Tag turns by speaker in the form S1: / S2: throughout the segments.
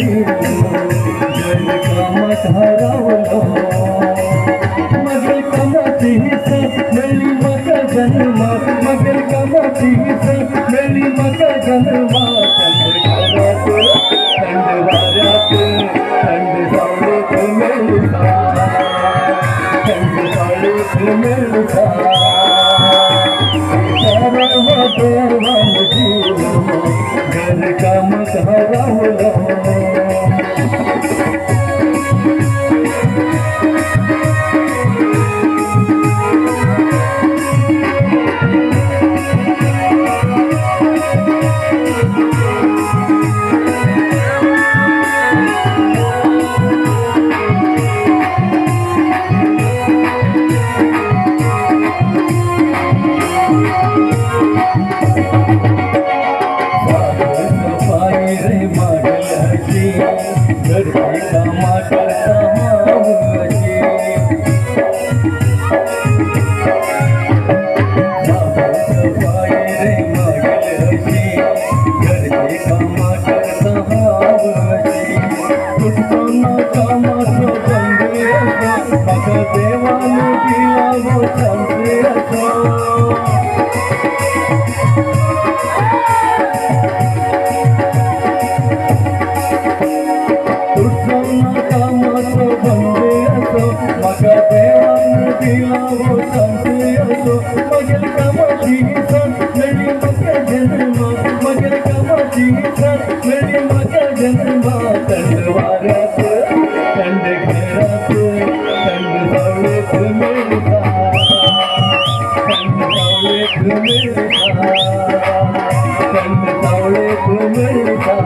S1: घर कामात हरवलो मगर कामाची मिळली मका जन्म मगर कामाची मिळली मका जन्म थंड वाऱ्यात थंड सावलीत मिळता थंड सावलीत मिळता घर कामात हरवलो घरची कामा करता माऊली सफाई रे मागलची घरची कामा करता माऊली उत्पन्न कामाचं बंद मग देवाने दिला वो शांती मगा देवाने दिला वो शांती असो मगर कामाची मिळली मका जन्म मगर कामाची मिळली मका जन्म थंड वाऱ्यात थंड घरात थंड सावलीत मिळता थंड सावलीत मिळता थंड सावलीत मिळता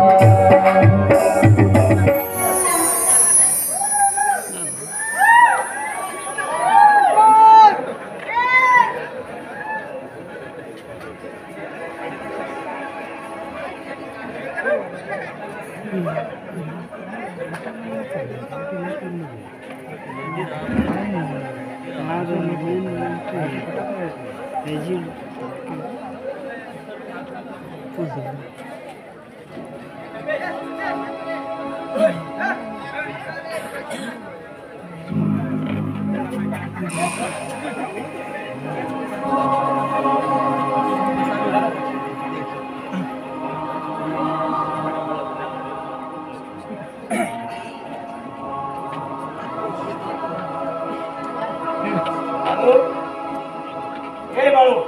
S2: हे बाळू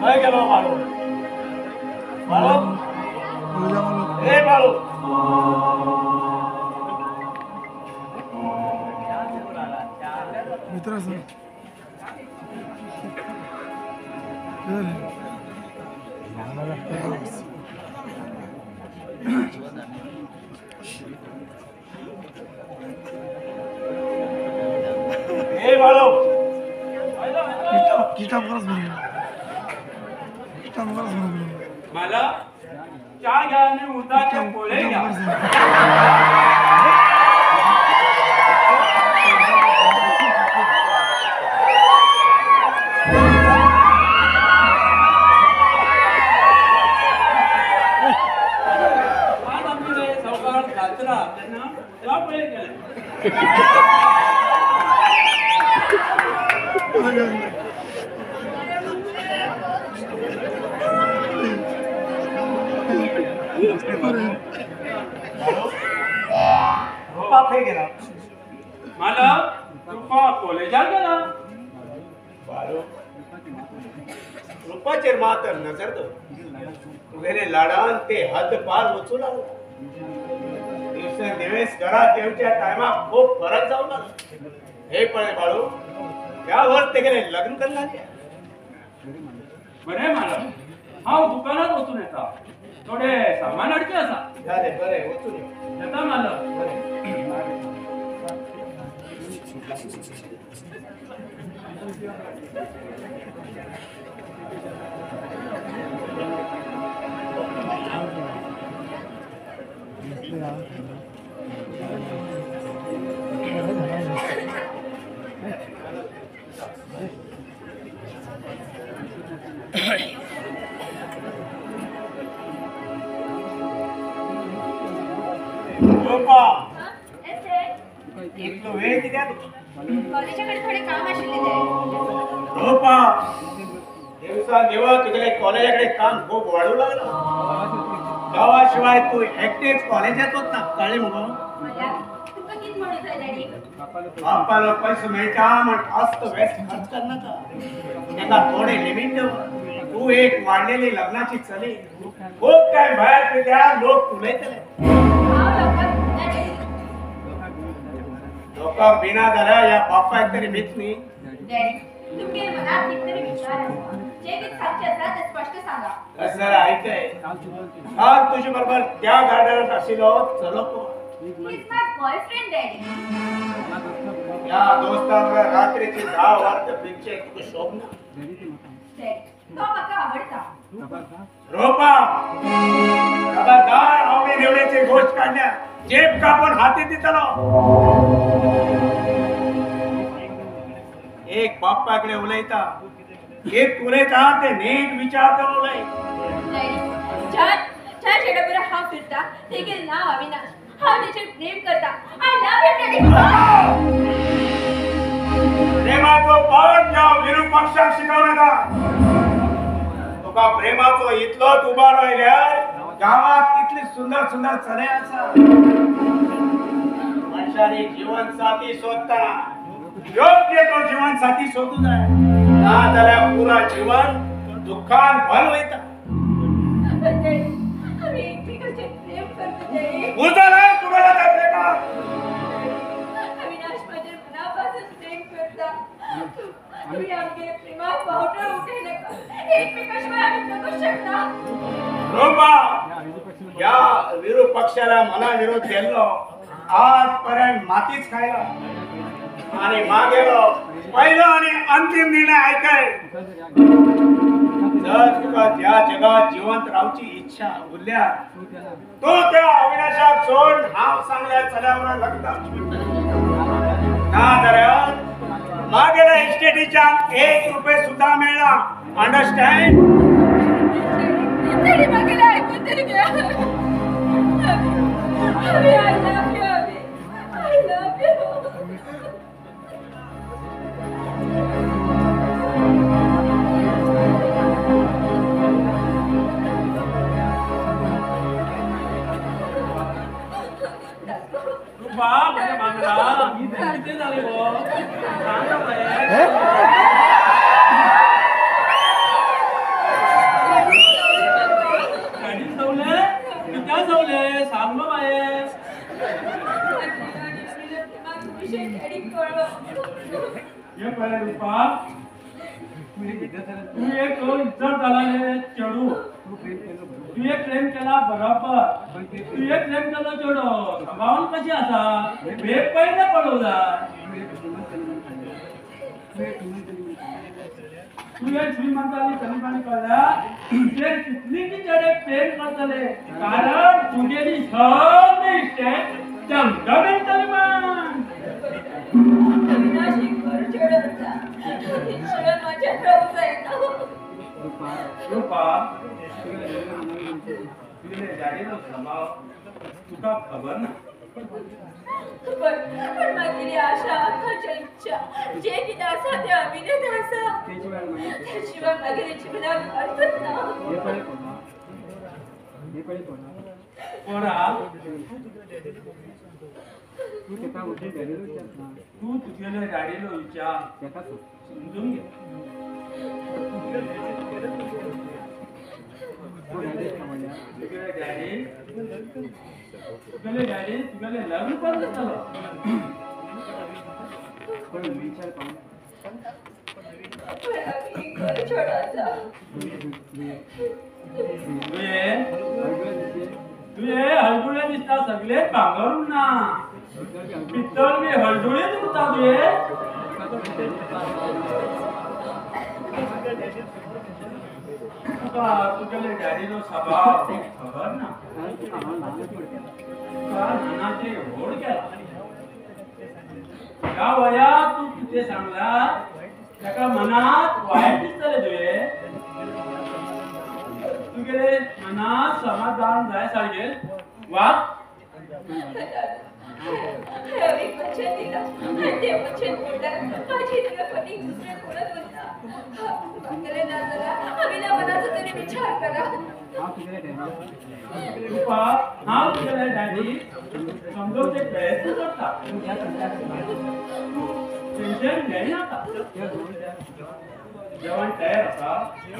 S2: काय गेलो बाळू बाळू हे बाळू
S3: मित्र
S2: हे बाळू
S3: किताब
S2: मला चहा घ्या आणि उताचे पोळे घ्या आज आम्ही सौकार घालतला त्यांना चहा पोळे केले गेला मला रुपा कॉलेजात गेला
S4: रुपाचेर मात्र नजर दो तुगेले लाडान ते हद पार वचू लागला दिवसेंदिवस घरात येवच्या टायमाक खूप फरक जाऊ लागला हे पळे बाळू त्यावर तेगेले लग्न करला
S2: बरे मला हांव दुकानात वचून येता थोडे सामान हाडचे आसा
S4: झाले बरे वचून ये
S2: येता मला
S4: रोपा
S3: येते.
S4: इतलो वेळ कित्याक
S3: कॉलेजाकडे थोडे काम आशिल्ले ते.
S4: रोपा दिवसा दिवस तुगेले कॉलेजाकडे काम खूप वाढू लागला गावाशिवाय तू एकटेच कॉलेजात होत ना कळ्ळें मुगो
S3: मला तुका कित म्हणू जाय डॅडी?
S4: बापाला पैसे मेळटा म्हण अस्त व्यस्त खर्च कर नाका तेका थोडे लिमिट दवर तू एक वाढलेली लग्नाची चली खूप काय भायर पिल्या लोक उलयतले
S3: हांव लोकांक म्हणटा डॅडी.
S4: लोकांक बिना जाल्या या बापायक तरी भीत न्ही
S3: डॅडी, तुमगे मनात कित तरी विचार आसा. जे कित सारखे आसा ते स्पष्ट सांगा.
S4: कसं ऐकय काल तुझ्या बरोबर त्या गार्डनात आशिल्लो चलो कोण
S3: He is my boyfriend, daddy.
S4: या दोस्तांक रात्रीची 10 वाजता पिक्चर तुका शोभना
S3: Daddy, तो म्हाका आवडटा.
S4: रोपा खबरदार आवडी निवडीची गोष्ट काढल्या जेब कापून हाती दितलो एक बाप्पाकडे उलयता एक उलयता ते नीट विचार करून उलय
S3: Daddy, ज्या चेड्याबरोबर हांव फिरता तेगे नांव अविनाश. हांव तेचेर प्रेम करता. I love him, daddy.
S4: प्रेमाचो पाठ या विरुपक्षाक शिकवनाका तुका प्रेमाचो इतलोच उबा राहिल्यार गावात इतली सुंदर सुंदर चले आसा मनशाने जीवन साथी सोदतना योग्य तो जीवन साथी सोदू जाय ना जाल्यार पुरा जीवन दुःखान भल वयता
S3: Daddy, आम्ही एकमेकांचे प्रेम करतो, daddy.
S4: उजळाय तुम्हाला त्या प्रेमात
S3: अविनाश माझ्या मनापासून प्रेम करता. तुम्ही आमगे प्रेमात वावटळ उठे नका. एकमेकाशिवाय आम्ही जगू शकता.
S4: रोपा या विरुपक्षाला मनाविरोध केलो आजपर्यंत मातीच खायला आणि मागेलो पहिला आणि अंतिम निर्णय ऐकाय जर तुका ज्या जगात जिवंत राहूची इच्छा उरल्या तो त्या अविनाशाक सोड हांव सांगल्या चल्यावर लग्न ना जाल्यार मागेल्या इस्टेटीच्या 1 रुपये सुद्धा मेळना अंडरस्टँड
S3: तरी मागेला ऐकून तरी घ्या. अभि, I love you, Abhi. I love you.
S2: Rupa माझ्या मागला किती झाले गो सांगा बाई. गाडी सवले कित्या सवले सांगलो बाये ये पहिले रुपा तू एक इज्जत झाला चढू तू एक प्रेम केला बरोबर तू एक प्रेम केला चढो भावून कशी असा बेग पहिले पडवला तू एक श्रीमंताली कमीपणी कळला ते कितली की चढे प्रेम करतले कारण तुझेली सगळी इष्टे चमकवे तरी मान
S3: अविनाश एक घर चढवता. सगळं माझ्या राहू जायना.
S2: रुपा तुझे गाडीचा स्वभाव तुका खबर ना
S3: पण माझी आशा आकांक्षा इच्छा जे किती आसा ते अभिनेत आसा त्याशिवाय माझ्या जीवनात अर्थच ना.
S2: पोरा तू तुझ्या गाडीलो विचार समजून घे तुझ्या गाडी तुझ्या लग्न पण झालं
S3: पण अभि एक घर छोडासा.
S2: तुझे हळदुळे दिसता सगळे पांघरून ना पित्तळ मी हळदुळे दिसता तुझ्या गाडीनो स्वभाव खबर ना नानाचे होड केला या वयात तू किती सांगला त्याका मनात वाईट दिसतले तुझे तुमचे मनात समाधान जाय सारखे वा
S3: रवी वचन दिलं ते वचन मोडलं माझी इतकं पटी दुसऱ्या कोणात होता गेले ना जरा आम्हीला मनाचा तरी विचार करा
S2: कृपा हा तुझ्या डॅडी समजवते प्रयत्न करता टेन्शन घ्याय नका जेवण तयार असा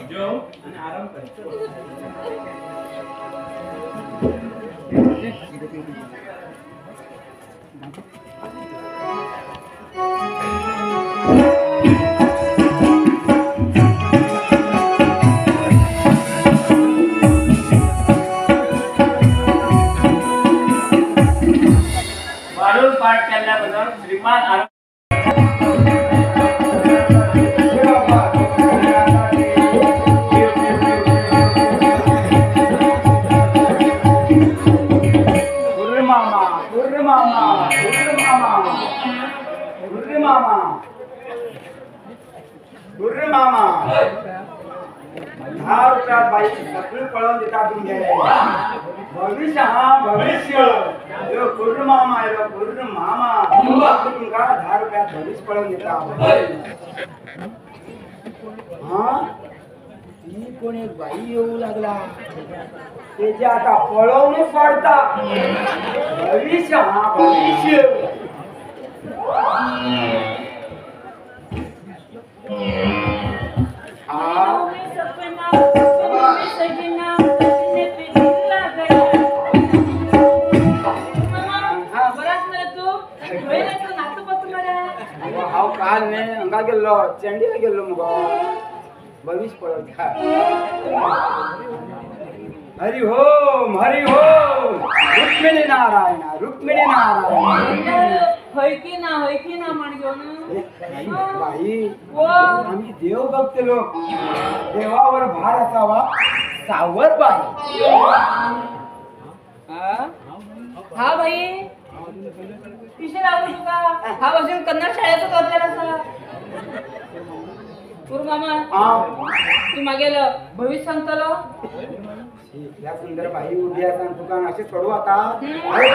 S2: जेव आणि आराम करायचं वाढून पाठ केल्याबद्दल श्रीमान आराम
S4: बाई सगळी पळवून देतात भविष्य हा भविष्य पूर्ण मामा आहे पूर्ण मामा तुमका 10 रुपयात भविष्य पळवून देतात हा ती कोण एक बाई येऊ लागला त्याचे आता पळवून पडता भविष्य हा भविष्य काल ने अंगा गेलो चेंडीला गेलो मग भविष्य पळवता हरि ओम रुक्मिणी नारायण
S5: होय की ना म्हण घेऊन
S4: बाई आम्ही देव भक्त लोक देवावर भार असावा सावर बाई
S5: हा बाई पिशे लागू तुका हा बसून कन्नड शाळेत करलेला पूर्व मामा तू मागेल भविष्य सांगतलो
S4: या सुंदर बाई उभी आहे तुका असे सोडू आता बाई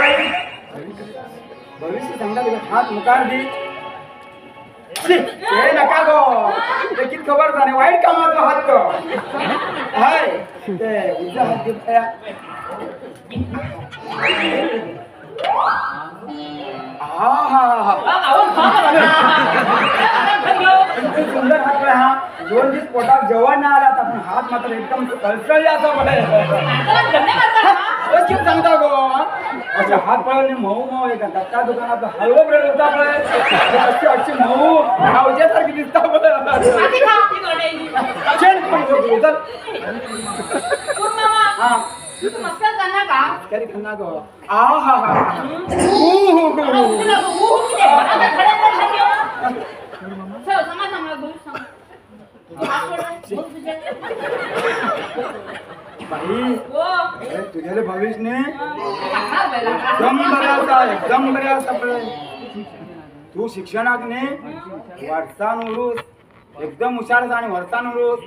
S4: भविष्य सांगता तुला हात मुकार दी हे नका गो ते किती खबर झाले वाईट कामात हात तो हाय ते उजा हात देत सुंदर हात हा 2 दिवस पोटात जेवण नाही आला आपण हात मात्र एकदम कळसळले असा पडे सांगता गो असे हात पळवणे मऊ एका दत्ता दुकानात हलवं ब्रेड होता अशी मऊ खावच्यासारखी दिसता करी खन्ना गो बाई तुझ्याले भविष्य एकदम बऱ्या तू शिक्षणाक ने वर्षान उरूस एकदम हुशार आणि वर्षान उरूस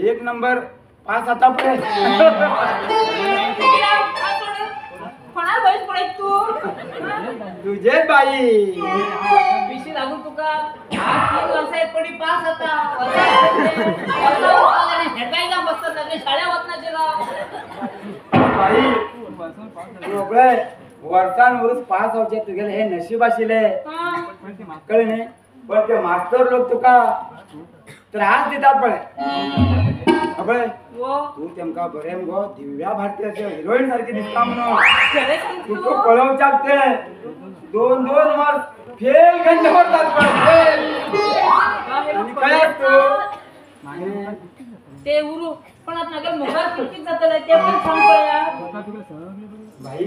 S4: 1 नंबर पास आता तुझे बाई
S5: पिशे लागू तुका 3 वर्षात पडी पास होता हेकायला मस्त लागले शाळा होत ना जेला
S4: बाई वर्षान उरूस पास होचे तुझे हे नशीब आशिले कळले पण ते मास्तर लोक तुका त्रास देतात पळे तू तेमका बरेम गो दिव्या भारतीय हिरोईन सारखी दिसता म्हणून तू तो पळव चालते 2 वर्ष फेल गंज होतात आणि काय असतो
S5: ते उरू पण आता नगर मुखार किती जातले ते पण सांग पळया
S4: भाई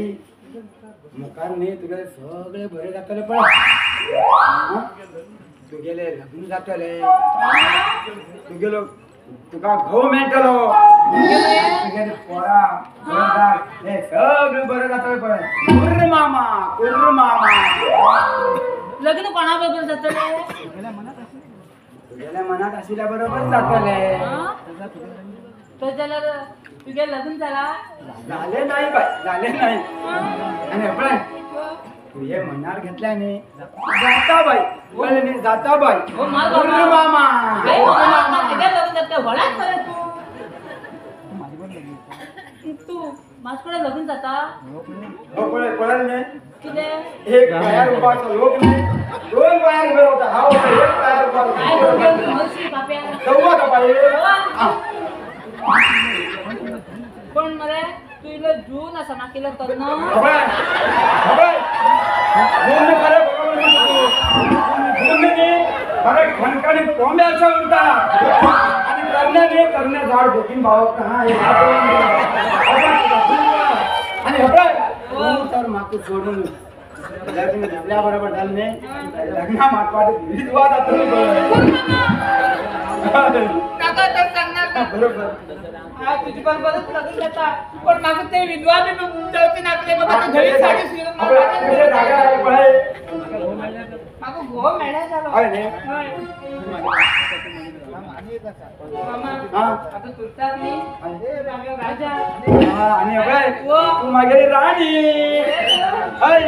S4: मुखार नाही तुझे सगळे बरे जातले पण तू गेले लग्न जातले तू गेलो तुका घो मेळटलो तुगे पोरा घरदार हे सगळं बरं जातले पण कुर्र मामा
S5: लग्न कोणाबरोबर जातले
S4: तुझ्या मनात असल्या बरोबर जातले
S5: तर जाल्यार तुगे लग्न जाला
S6: झाले नाही बाय झाले नाही आणि आपण तुझे मनार घेतल्या न्ही जाता बाई कळले न्ही जाता बाई
S5: हो माल
S6: गुरु मामा
S5: काय मामा तुगे लग्न जाता वळात करे तू माझ्याकडे लग्न जाता
S6: हो कळले नाही
S5: कितें
S6: एक पायार उभारतो लोक नाही दोन पायार उभे होता हा होता एक पायार उभा
S5: काय
S6: होता
S5: म्हणशी बाप्या
S6: जाऊ का बाई
S5: पण मरे तू इला जून असा ना केलं तर ना
S6: अबे अबे दोन करे दोन ने अरे खनकाने कोंब्याचा उलटा आणि करणे झाड बोकीन भाव कहा हे आणि अबे तर मातू सोडून लग्न झाल्या बरोबर झाले लग्ना माटवाट विधवा जातो
S5: काका तर सांगणार ना
S6: बरोबर
S5: हा तुझी पण बरंच लग्न जाता पण मागं ते विधवा बी जाऊचे नाकले बाबा घरी साडी शिरून
S6: आपल्या जागा आहे पळे
S5: मागं गो मेळ्या झालो
S6: आहे ने
S5: मामा
S6: हा
S5: आता तुरतात नी मागे राजा
S6: आणि अबे तू मागे राणी हाय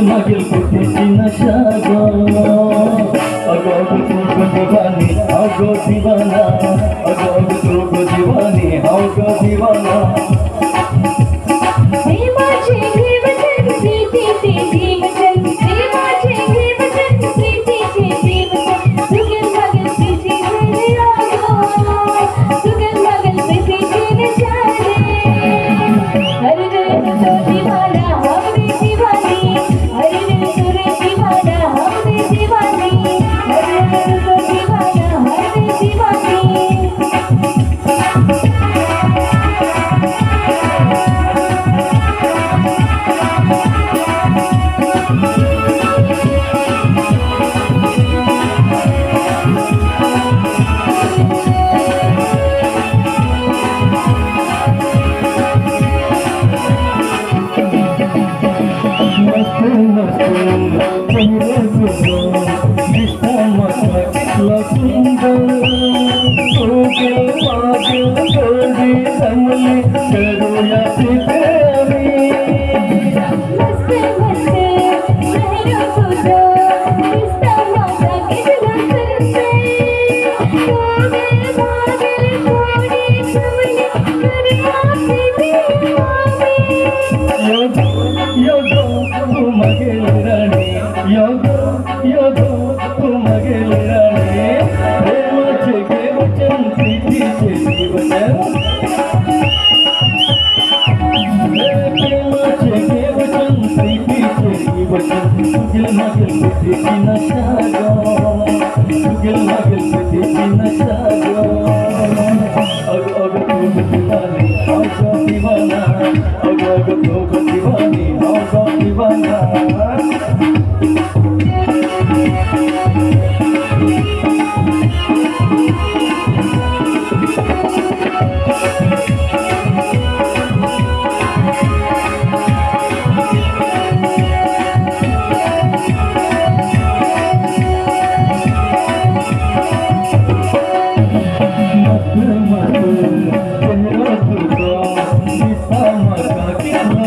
S1: मागील कुठेची नशा गो अगो तू दिवानी हाव गो दिवाना अगो तू दिवानी हाव गो दिवाना
S3: देवाचे देवचन प्रीतीचे देवचन देवाचे देवचन प्रीतीचे देवचन सुगन मगन प्रीतीचे रागो सुगन मगन प्रीतीचे निशाने हर दिन तो दीवाना हम भी दीवानी हर दिन तुरे दीवाना हम भी दीवानी हर दिन तो दीवाना हम भी दीवानी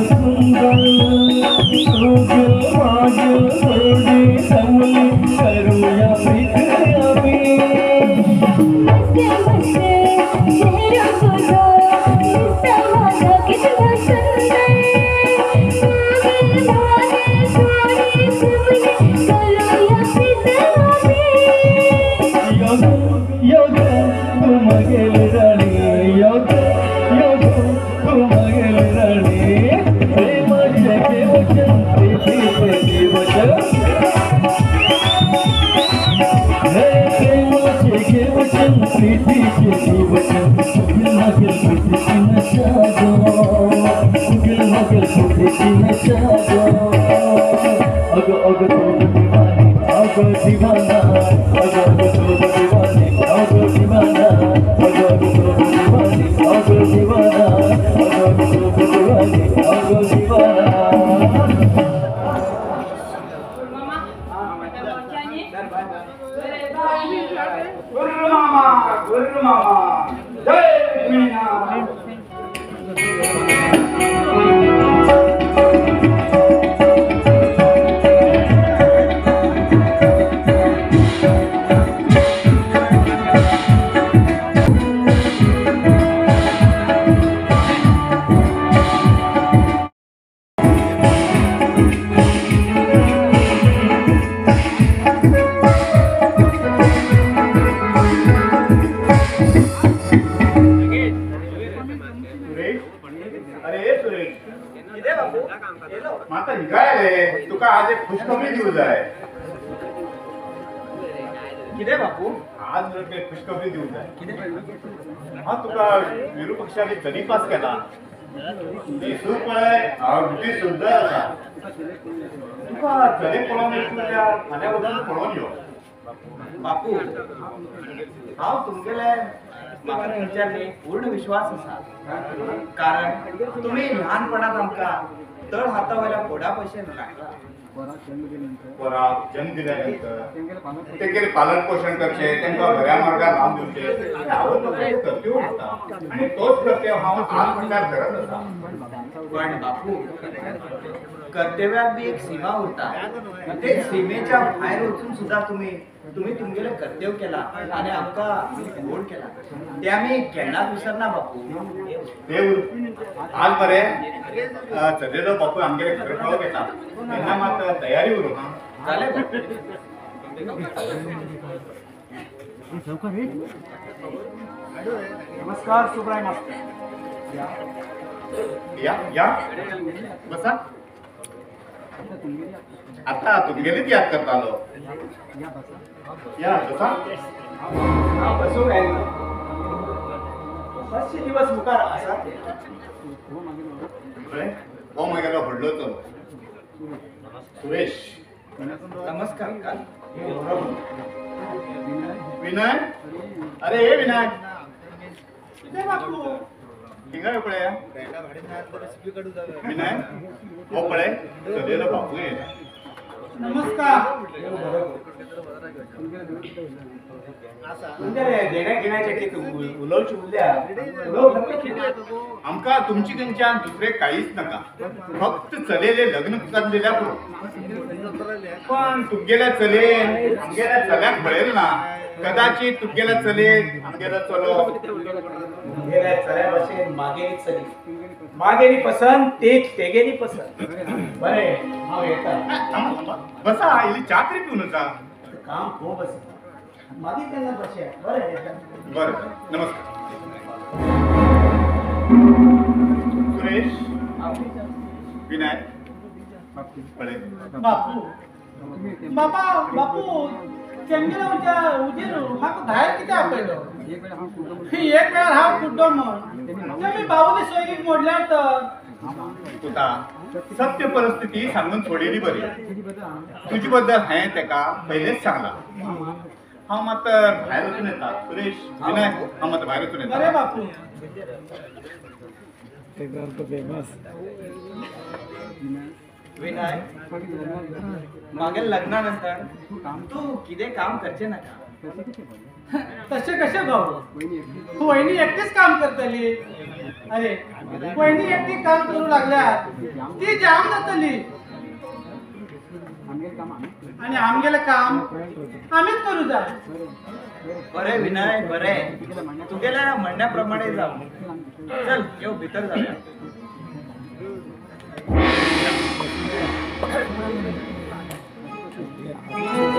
S1: सुंदर
S6: गुरु मामा जय मीना.
S4: अरे सुरेश माता हिगाय रे तुका आज एक खुशखबरी दिवस आहे.
S6: किदे बापू
S4: आज एक खुशखबरी दिवस आहे. हा तुका विरू पक्षाने जरी पास केला दिसू पळय अगदी सुंदर असा. तुका जरी पळोवन तुझ्या खाण्याबद्दल पळोवन यो
S6: बापू हांव तुमगेले म्हाका तुमच्यानी पूर्ण विश्वास आसा. कारण तुम्ही ल्हानपणांत आमकां तळ हाता वयल्या फोडा पयशे लागला.
S4: पोराक जन्म दिल्यानंतर तेंगेर पालन पोषण करचे त्यांना बऱ्या मार्गार लावन दिवचे हांव कर्तव्य उरता आणि तोच कर्तव्य हांव आज म्हणल्यार करत आसा.
S6: पण बापू कर्तव्यात बी एक सीमा उरता. ते सीमेच्या भायर वचून सुद्धा तुम्ही तुमगेले कर्तव्य केला आणि आमकां गोड केला. ते आमी केन्नाच विसरना बापू.
S4: ते आज बरे चलेलो बापू आमगेले घर पळोवंक येता तेन्ना मात तयारी उरू हा.
S6: जालें बापू. नमस्कार सुब्राय मास्तर.
S4: या या बसा. आता तुमगेलीच याद करता आलो. या बसा.
S6: बसूं काय बसचे दिवस मुखार आसा.
S4: हो म्हगेलो व्हडलो चलो सुरेश.
S6: नमस्कार काल
S4: विनय. अरे हे विनय कितें बापू हिंगा पळय विनय हो पळय चलयलो बापू येयला.
S6: नमस्कार. देण्या घेण्याचे किती उलोवची उरल्या
S4: आमकां तुमची खंयच्यान दुसरें कांयच नाका. फक्त चलयले लग्न जाल्लेल्या पुरो. पण तुमगेल्या चलयेन आमगेल्या चल्याक पळयलें ना. कदाचित तुमगेल्या चलयेक आमगेलो चलो
S6: चल्या भाशेन मागेली चली मागेली पसंत तेगेली पसंत. बरें हांव येता.
S4: बसा इल्ली च्या तरी पिवन वचा.
S6: काम खूब आसा. मागीर केन्ना तशें बरें येता.
S4: बरें नमस्कार. सुरेश विनय पळय
S2: बापू बापू केन्ना उजेर म्हाका भायर कितें आपयलो. एक वेळार हांव कुड्डो म्हण तेमी बाबूली सोयरीक मोडल्यार तर
S4: तुका सत्य परिस्थिती सांगून सोडिली बरी. तुजे बद्दल हांवें तेका पयलेच सांगला. हांव मात भायर वचून येता. सुरेश विनय हांव मात भायर वचून
S2: बरें
S4: येता.
S2: बापू.
S6: विनय मागील लग्नानंतर तू कितें काम करचें नाका.
S2: तशें कशें बाबू. वहिनी एकटीच काम करतली. अरे वहिनी एकटी काम करू लागल्यार ती जाम जातली आणि आमगेलें काम आमीच करू जाय.
S6: बरें विनय बरें. तुगेल्या म्हणण्या प्रमाणे जाऊ. चल येऊ भितर जाऊया.
S2: Thank you.